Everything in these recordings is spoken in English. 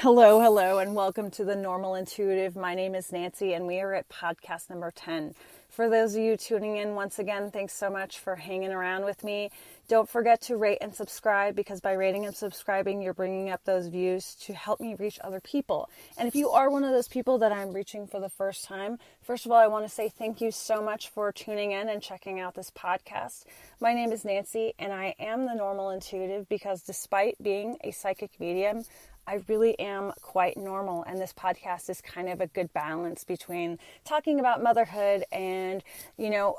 Hello, and welcome to The Normal Intuitive. My name is Nancy, and we are at podcast number 10. For those of you tuning in, once again, thanks so much for hanging around with me. Don't forget to rate and subscribe, because by rating and subscribing, you're bringing up those views to help me reach other people. And if you are one of those people that I'm reaching for the first time, first of all, I want to say thank you so much for tuning in and checking out this podcast. My name is Nancy, and I am the Normal Intuitive because despite being a psychic medium, I really am quite normal, and this podcast is kind of a good balance between talking about motherhood and,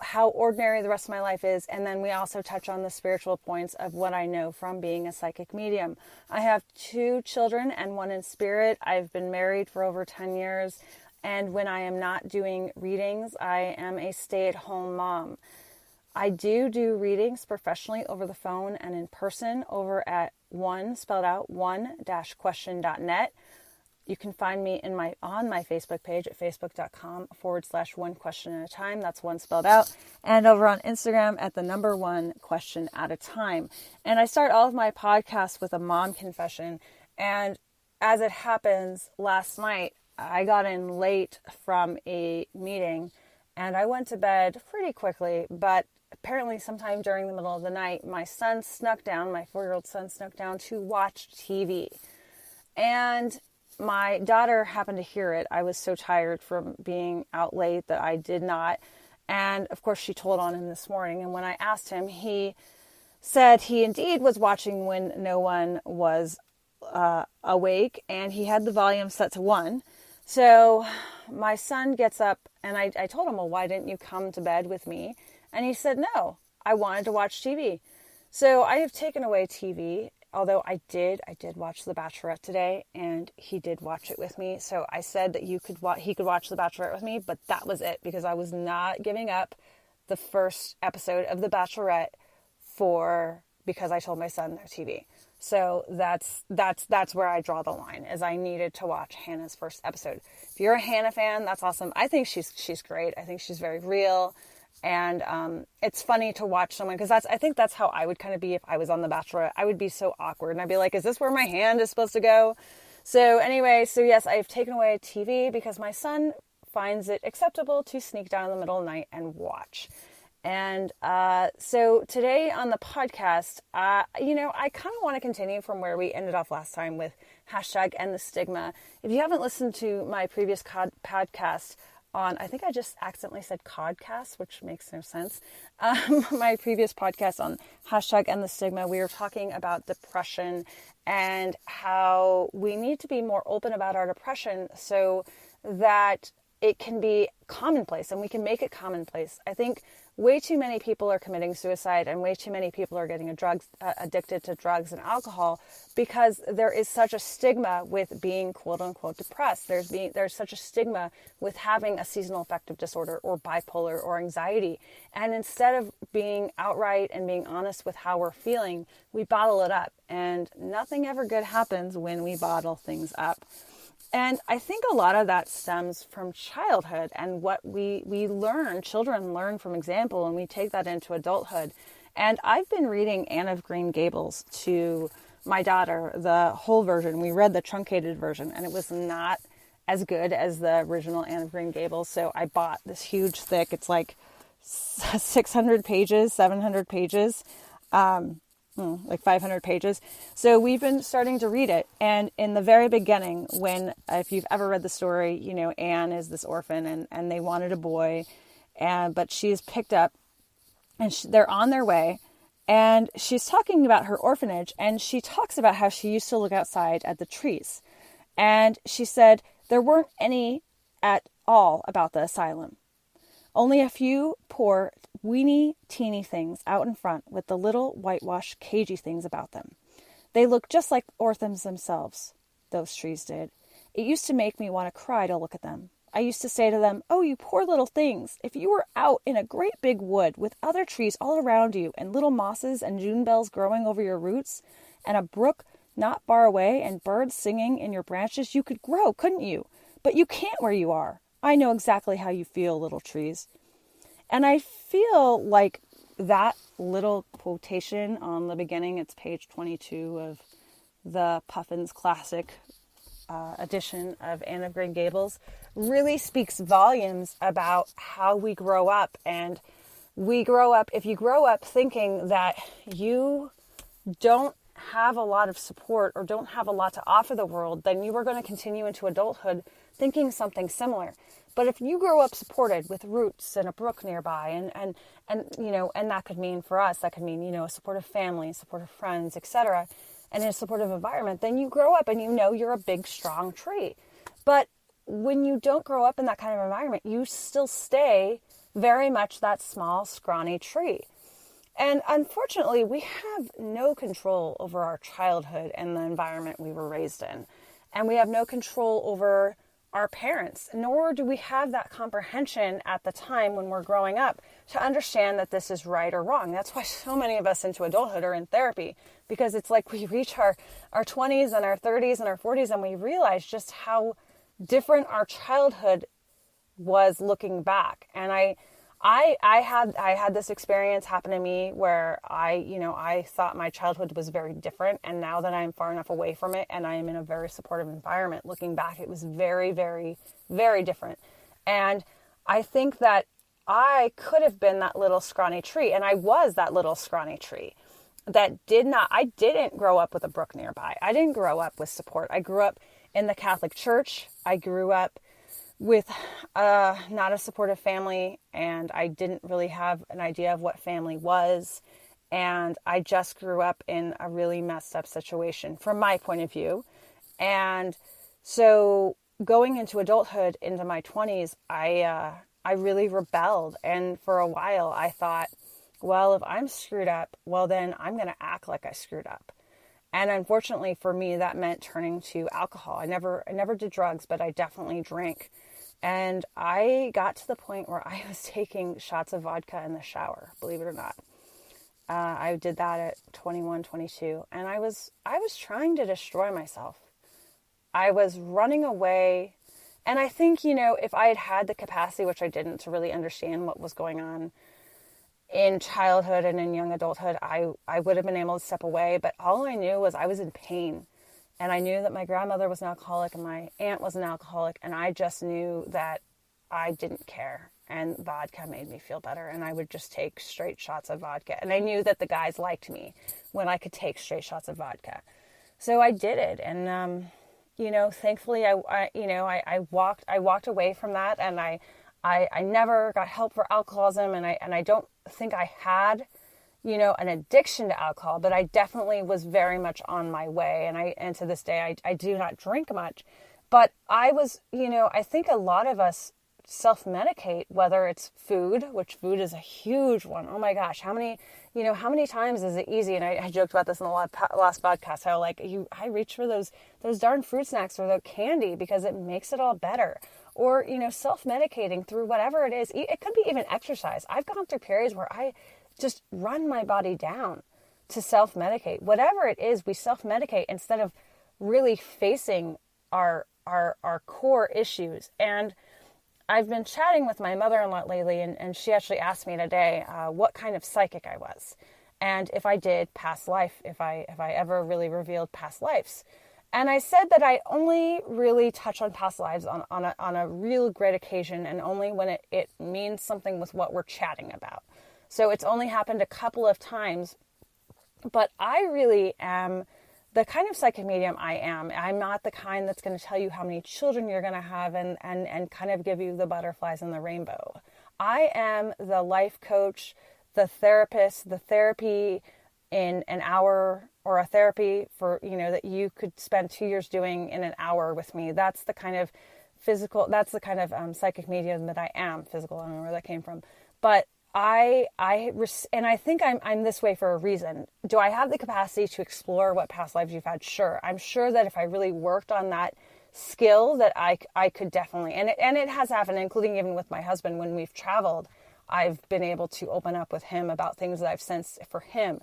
how ordinary the rest of my life is, and then we also touch on the spiritual points of what I know from being a psychic medium. I have 2 children and 1 in spirit. I've been married for over 10 years, and when I am not doing readings, I am a stay-at-home mom. I do readings professionally over the phone and in person over at one-question.net. You can find me on my Facebook page at facebook.com/one question at a time. That's one spelled out. And over on Instagram at the number 1 question at a time. And I start all of my podcasts with a mom confession. And as it happens, last night I got in late from a meeting and I went to bed pretty quickly, but apparently sometime during the middle of the night, my 4-year-old son snuck down to watch TV. And my daughter happened to hear it. I was so tired from being out late that I did not. And of course, she told on him this morning. And when I asked him, he said he indeed was watching when no one was awake, and he had the volume set to 1. So my son gets up, and I told him, well, why didn't you come to bed with me? And he said, no, I wanted to watch TV. So I have taken away TV, although I did watch The Bachelorette today, and he did watch it with me. So I said that he could watch The Bachelorette with me, but that was it, because I was not giving up the first episode of The Bachelorette because I told my son no TV. So that's where I draw the line, is I needed to watch Hannah's first episode. If you're a Hannah fan, that's awesome. I think she's great. I think she's very real. And it's funny to watch someone, because I think that's how I would kind of be if I was on The Bachelorette. I would be so awkward, and I'd be like, is this where my hand is supposed to go? So anyway, yes, I've taken away TV because my son finds it acceptable to sneak down in the middle of the night and watch. And so today on the podcast, I kind of want to continue from where we ended off last time with hashtag end the stigma. If you haven't listened to my previous podcast, I think I just accidentally said codcast, which makes no sense. My previous podcast on hashtag end the stigma, we were talking about depression and how we need to be more open about our depression so that it can be commonplace and we can make it commonplace. I think way too many people are committing suicide, and way too many people are getting addicted to drugs and alcohol because there is such a stigma with being quote unquote depressed. There's such a stigma with having a seasonal affective disorder or bipolar or anxiety. And instead of being outright and being honest with how we're feeling, we bottle it up, and nothing ever good happens when we bottle things up. And I think a lot of that stems from childhood and what we learn, children learn from example, and we take that into adulthood. And I've been reading Anne of Green Gables to my daughter, the whole version. We read the truncated version, and it was not as good as the original Anne of Green Gables. So I bought this huge, thick, it's like 600 pages, 700 pages, like 500 pages. So we've been starting to read it. And in the very beginning, if you've ever read the story, Anne is this orphan and they wanted a boy, but she's picked up and they're on their way. And she's talking about her orphanage, and she talks about how she used to look outside at the trees. And she said there weren't any at all about the asylum. Only a few poor, weeny, teeny things out in front with the little whitewashed, cagey things about them. They looked just like orphans themselves, those trees did. It used to make me want to cry to look at them. I used to say to them, oh, you poor little things, if you were out in a great big wood with other trees all around you and little mosses and June bells growing over your roots and a brook not far away and birds singing in your branches, you could grow, couldn't you? But you can't where you are. I know exactly how you feel, little trees. And I feel like that little quotation on the beginning, it's page 22 of the Puffins classic edition of Anne of Green Gables really speaks volumes about how we grow up. And if you grow up thinking that you don't have a lot of support or don't have a lot to offer the world, then you are going to continue into adulthood thinking something similar. But if you grow up supported with roots and a brook nearby, and that could mean for us, that could mean, a supportive family, supportive friends, etc., and in a supportive environment, then you grow up and you're a big, strong tree. But when you don't grow up in that kind of environment, you still stay very much that small, scrawny tree. And unfortunately, we have no control over our childhood and the environment we were raised in. And we have no control over our parents, nor do we have that comprehension at the time when we're growing up to understand that this is right or wrong. That's why so many of us into adulthood are in therapy, because it's like we reach our 20s and our 30s and our 40s and we realize just how different our childhood was looking back. And I had this experience happen to me where I thought my childhood was very different. And now that I'm far enough away from it and I am in a very supportive environment, looking back, it was very, very, very different. And I think that I could have been that little scrawny tree. And I was that little scrawny tree I didn't grow up with a brook nearby. I didn't grow up with support. I grew up in the Catholic Church. I grew up with not a supportive family, and I didn't really have an idea of what family was, and I just grew up in a really messed up situation from my point of view. And so going into adulthood, into my 20s, I really rebelled, and for a while I thought, well, if I'm screwed up, well then I'm going to act like I screwed up. And unfortunately for me, that meant turning to alcohol. I never did drugs, but I definitely drank. And I got to the point where I was taking shots of vodka in the shower, believe it or not. I did that at 21, 22. And I was trying to destroy myself. I was running away. And I think, if I had had the capacity, which I didn't, to really understand what was going on in childhood and in young adulthood, I would have been able to step away. But all I knew was I was in pain. And I knew that my grandmother was an alcoholic and my aunt was an alcoholic. And I just knew that I didn't care. And vodka made me feel better. And I would just take straight shots of vodka. And I knew that the guys liked me when I could take straight shots of vodka. So I did it. And, thankfully I walked away from that. And I never got help for alcoholism. And I don't think I had an addiction to alcohol, but I definitely was very much on my way. And to this day, I do not drink much, but I was, I think a lot of us self-medicate, whether it's food, which food is a huge one. Oh my gosh. How many times is it easy? And I joked about this in the last podcast, how I reach for those darn fruit snacks or the candy because it makes it all better. Or, self-medicating through whatever it is. It could be even exercise. I've gone through periods where I just run my body down to self-medicate. Whatever it is, we self-medicate instead of really facing our core issues. And I've been chatting with my mother-in-law lately, and she actually asked me today what kind of psychic I was. And if I did past life, if I ever really revealed past lives. And I said that I only really touch on past lives on a real great occasion, and only when it means something with what we're chatting about. So it's only happened a couple of times, but I really am the kind of psychic medium I am. I'm not the kind that's going to tell you how many children you're going to have and kind of give you the butterflies and the rainbow. I am the life coach, the therapist, the therapy in an hour, or a therapy for, that you could spend 2 years doing in an hour with me. That's the kind of psychic medium that I am. Physical, I don't know where that came from. But I think I'm this way for a reason. Do I have the capacity to explore what past lives you've had? Sure. I'm sure that if I really worked on that skill, that I could definitely, and it has happened, including even with my husband when we've traveled, I've been able to open up with him about things that I've sensed for him.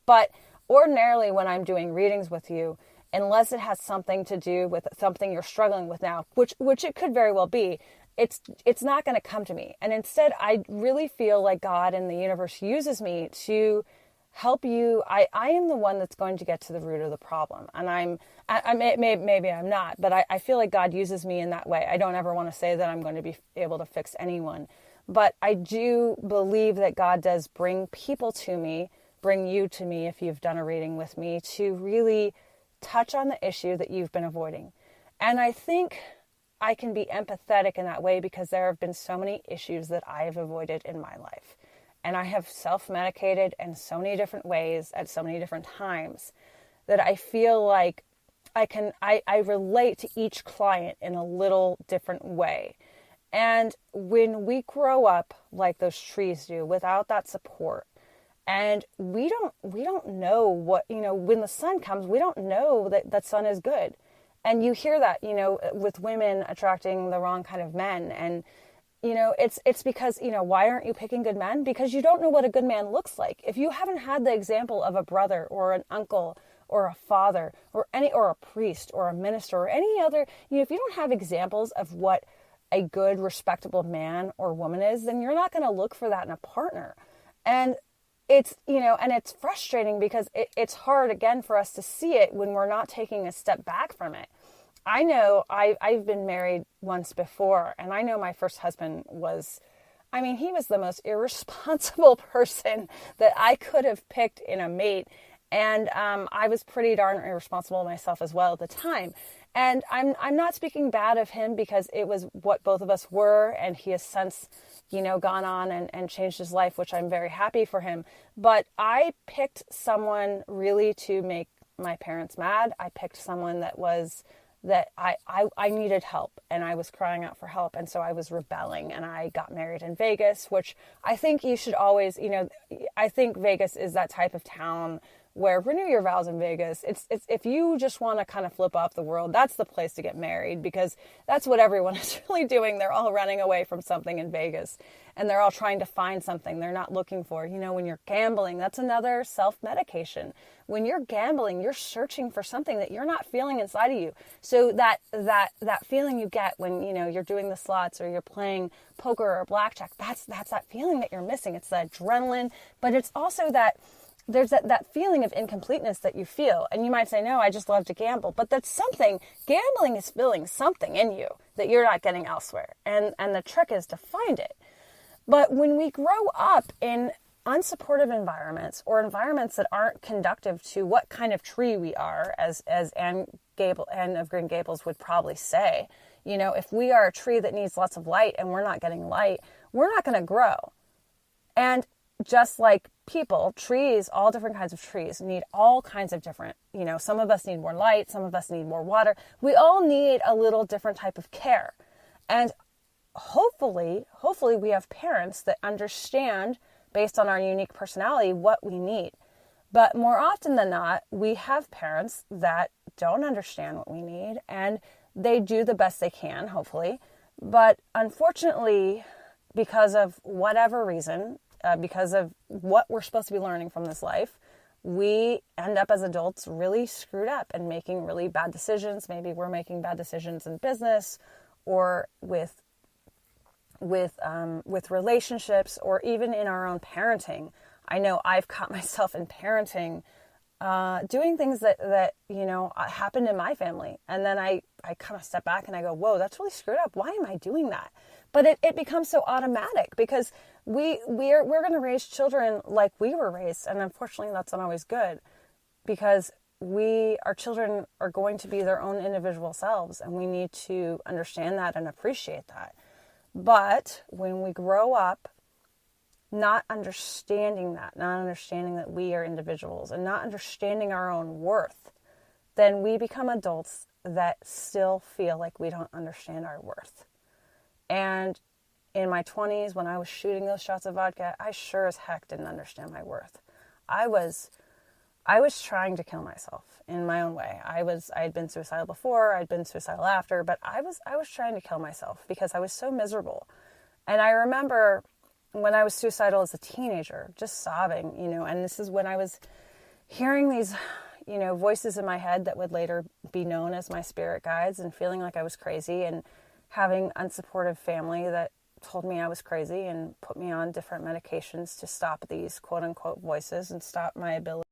But ordinarily when I'm doing readings with you, unless it has something to do with something you're struggling with now, which it could very well be, it's not going to come to me. And instead, I really feel like God and the universe uses me to help you. I am the one that's going to get to the root of the problem. And maybe I'm not, but I feel like God uses me in that way. I don't ever want to say that I'm going to be able to fix anyone, but I do believe that God does bring people to me, bring you to me if you've done a reading with me, to really touch on the issue that you've been avoiding. And I think I can be empathetic in that way because there have been so many issues that I have avoided in my life. And I have self-medicated in so many different ways at so many different times that I feel like I relate to each client in a little different way. And when we grow up like those trees do without that support, and we don't know what, when the sun comes, we don't know that sun is good. And you hear that, with women attracting the wrong kind of men. And, it's because, why aren't you picking good men? Because you don't know what a good man looks like. If you haven't had the example of a brother or an uncle or a father or a priest or a minister or any other, if you don't have examples of what a good, respectable man or woman is, then you're not going to look for that in a partner. And it's, and it's frustrating because it's hard, again, for us to see it when we're not taking a step back from it. I know I've been married once before, and I know my first husband was, he was the most irresponsible person that I could have picked in a mate. And I was pretty darn irresponsible myself as well at the time. And I'm not speaking bad of him because it was what both of us were, and he has since, gone on and changed his life, which I'm very happy for him. But I picked someone really to make my parents mad. I picked someone that I needed help, and I was crying out for help. And so I was rebelling, and I got married in Vegas, which I think you should always, I think Vegas is that type of town where renew your vows in Vegas. It's if you just want to kind of flip off the world, that's the place to get married, because that's what everyone is really doing. They're all running away from something in Vegas, and they're all trying to find something they're not looking for. When you're gambling, that's another self-medication. When you're gambling, you're searching for something that you're not feeling inside of you. So that feeling you get when, you're doing the slots or you're playing poker or blackjack, that's that feeling that you're missing. It's the adrenaline, but it's also that there's that feeling of incompleteness that you feel. And you might say, no, I just love to gamble. But that's something, gambling is filling something in you that you're not getting elsewhere. And the trick is to find it. But when we grow up in unsupportive environments, or environments that aren't conducive to what kind of tree we are, as Anne of Green Gables would probably say, if we are a tree that needs lots of light and we're not getting light, we're not going to grow. And just like people, trees, all different kinds of trees need all kinds of different, some of us need more light, some of us need more water. We all need a little different type of care. And hopefully we have parents that understand, based on our unique personality, what we need. But more often than not, we have parents that don't understand what we need, and they do the best they can, hopefully. But unfortunately, because of whatever reason, because of what we're supposed to be learning from this life, we end up as adults really screwed up and making really bad decisions. Maybe we're making bad decisions in business, or with relationships, or even in our own parenting. I know I've caught myself in parenting doing things that happened in my family, and then I kind of step back and I go, whoa, that's really screwed up. Why am I doing that? But it becomes so automatic because we're going to raise children like we were raised, and unfortunately that's not always good, because our children are going to be their own individual selves, and we need to understand that and appreciate that. But when we grow up not understanding that we are individuals, and not understanding our own worth, then we become adults that still feel like we don't understand our worth. And in my 20s, when I was shooting those shots of vodka, I sure as heck didn't understand my worth. I was trying to kill myself in my own way. I had been suicidal before, I'd been suicidal after, but I was trying to kill myself because I was so miserable. And I remember when I was suicidal as a teenager, just sobbing, and this is when I was hearing these, voices in my head that would later be known as my spirit guides, and feeling like I was crazy, and having unsupportive family that told me I was crazy and put me on different medications to stop these quote unquote voices and stop my ability